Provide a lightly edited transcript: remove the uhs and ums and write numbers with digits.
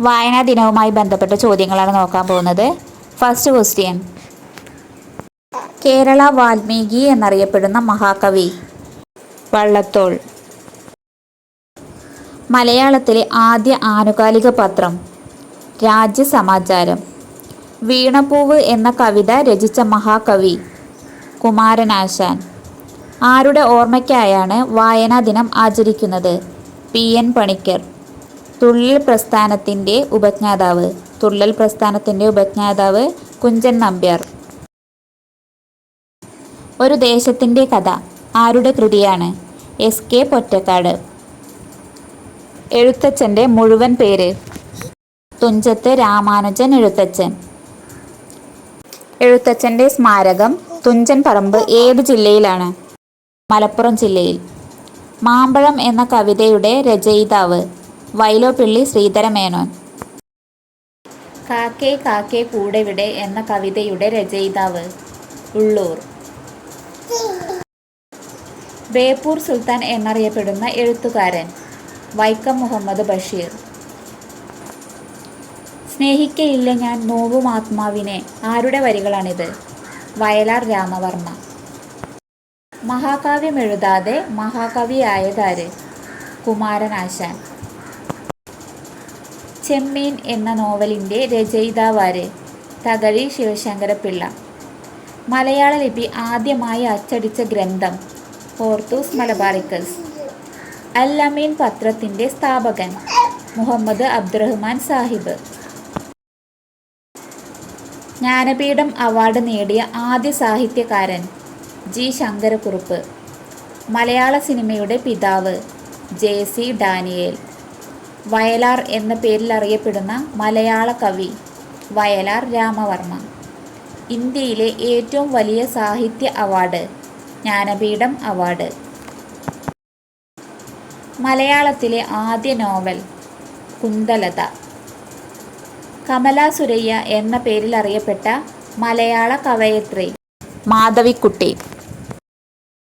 വായനാ ദിനവുമായി ബന്ധപ്പെട്ട ചോദ്യങ്ങളാണ് നോക്കാൻ പോകുന്നത്. First question. കേരള വാൽമീകി എന്നറിയപ്പെടുന്ന മഹാകവി? വള്ളത്തോൾ. മലയാളത്തിലെ ആദ്യ ആനുകാലിക പത്രം? രാജ്യസമാചാരം. വീണപ്പൂവ് എന്ന കവിത രചിച്ച മഹാകവി? കുമാരനാശാൻ. ആരുടെ ഓർമ്മയ്ക്കായാണ് വായനാ ദിനം ആചരിക്കുന്നത്? PN പണിക്കർ. തുള്ളൽ പ്രസ്ഥാനത്തിൻ്റെ ഉപജ്ഞാതാവ്? കുഞ്ചൻ നമ്പ്യാർ. ഒരു ദേശത്തിൻ്റെ കഥ ആരുടെ കൃതിയാണ്? SK പൊറ്റക്കാട്. എഴുത്തച്ഛൻ്റെ മുഴുവൻ പേര്? തുഞ്ചത്ത് രാമാനുജൻ എഴുത്തച്ഛൻ. എഴുത്തച്ഛൻ്റെ സ്മാരകം തുഞ്ചൻ പറമ്പ് ഏത് ജില്ലയിലാണ്? മലപ്പുറം ജില്ലയിൽ. മാമ്പഴം എന്ന കവിതയുടെ രചയിതാവ്? വൈലോപ്പിള്ളി ശ്രീധരമേനോൻ. കാക്കേ കാക്കേ കൂടെവിടെ എന്ന കവിതയുടെ രചയിതാവ്? ഉള്ളൂർ. ബേപ്പൂർ സുൽത്താൻ എന്നറിയപ്പെടുന്ന എഴുത്തുകാരൻ? വൈക്കം മുഹമ്മദ് ബഷീർ. സ്നേഹിക്കയില്ല ഞാൻ നോവും ആത്മാവിനെ ആരുടെ വരികളാണിത്? വയലാർ രാമവർമ്മ. മഹാകാവ്യം എഴുതാതെ മഹാകവിയായതാര്? കുമാരനാശാൻ. ചെമ്മീൻ എന്ന നോവലിൻ്റെ രചയിതാവാര്? തകഴി ശിവശങ്കരപ്പിള്ള. മലയാള ലിപി ആദ്യമായി അച്ചടിച്ച ഗ്രന്ഥം? Hortus Malabaricus. അൽ അമീൻ പത്രത്തിൻ്റെ സ്ഥാപകൻ? മുഹമ്മദ് അബ്ദുറഹ്മാൻ സാഹിബ്. ജ്ഞാനപീഠം അവാർഡ് നേടിയ ആദ്യ സാഹിത്യകാരൻ? G ശങ്കരക്കുറുപ്പ്. മലയാള സിനിമയുടെ പിതാവ്? JC Daniel. വയലാർ എന്ന പേരിൽ അറിയപ്പെടുന്ന മലയാള കവി? വയലാർ രാമവർമ്മ. ഇന്ത്യയിലെ ഏറ്റവും വലിയ സാഹിത്യ അവാർഡ്? ജ്ഞാനപീഠം അവാർഡ്. മലയാളത്തിലെ ആദ്യ നോവൽ? കുന്തലത. കമല സുരയ്യ എന്ന പേരിൽ അറിയപ്പെട്ട മലയാള കവയത്രി? മാധവിക്കുട്ടി.